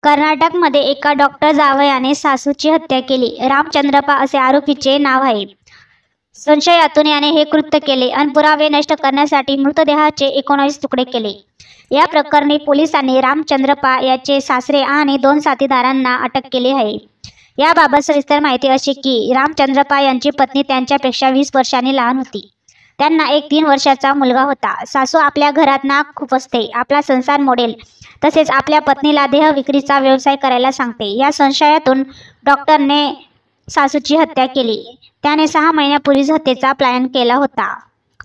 कर्नाटकमध्ये एका डॉक्टर जावयाने सासूची हत्या केली. रामचंद्रप्पा असे आरोपीचे नाव आहे. संशयातून याने हे कृत्य केले आणि पुरावे नष्ट करण्यासाठी मृतदेहाचे 19 तुकडे केले. या प्रकरणी पोलिसांनी रामचंद्रप्पा याचे सासरे आणि 2 साथीदारांना अटक केली आहे. याबाबत सविस्तर माहिती अशी की रामचंद्रप्पा यांची पत्नी त्यांच्यापेक्षा 20 वर्षांनी लहान होती. त्यांना एक 3 वर्षाचा मुलगा होता. सासू आपल्या घरात नाक खुपसते, आपला संसार मोडेल, तसेच आपल्या पत्नीला देह विक्रीचा व्यवसाय करायला सांगते. या संशयातून डॉक्टरने सासूची हत्या केली. त्याने 6 महिन्यापूर्वीच हत्येचा प्लॅन केला होता.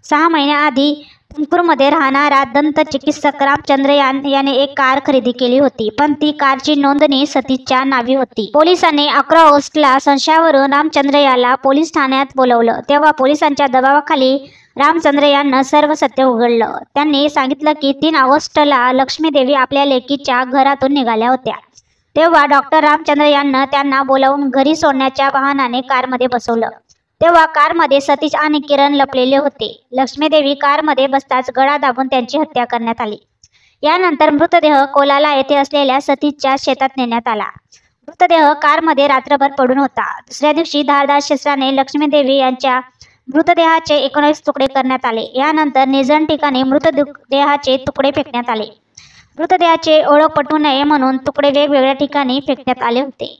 6 महिन्याआधी तुमकुरमध्ये राहणारा दंतचिकित्सक रामचंद्र याने एक कार खरेदी केली होती, पण ती कारची नोंदणी सतीशच्या नावी होती. पोलिसांनी 11 ऑगस्टला संशयावरून रामचंद्र याला पोलीस ठाण्यात बोलवलं. तेव्हा पोलिसांच्या दबावाखाली रामचंद्र यांना सर्व सत्य उघडलं. त्यांनी सांगितलं की 3 ऑगस्टला लक्ष्मीदेवी आपल्या लेकीच्या घरातून निघाल्या होत्या. तेव्हा डॉक्टर रामचंद्र यांना त्यांना बोलावून घरी सोडण्याच्या बहाण्याने कारमध्ये बसवलं. तेव्हा कारमध्ये सतीश आणि किरण लपलेले होते. लक्ष्मीदेवी कारमध्ये बसताच गळा दाबून त्यांची हत्या करण्यात आली. यानंतर मृतदेह कोलाला येथे असलेल्या सतीशच्या शेतात नेण्यात आला. मृतदेह कारमध्ये रात्रभर पडून होता. दुसऱ्या दिवशी धारदार शस्त्राने लक्ष्मीदेवी यांच्या मृतदेहाचे 19 तुकडे करण्यात आले. यानंतर निर्जन ठिकाणी मृतदेहाचे तुकडे फेकण्यात आले. मृतदेहाची ओळख पटवू नये म्हणून तुकडे वेगवेगळ्या ठिकाणी फेकण्यात आले होते.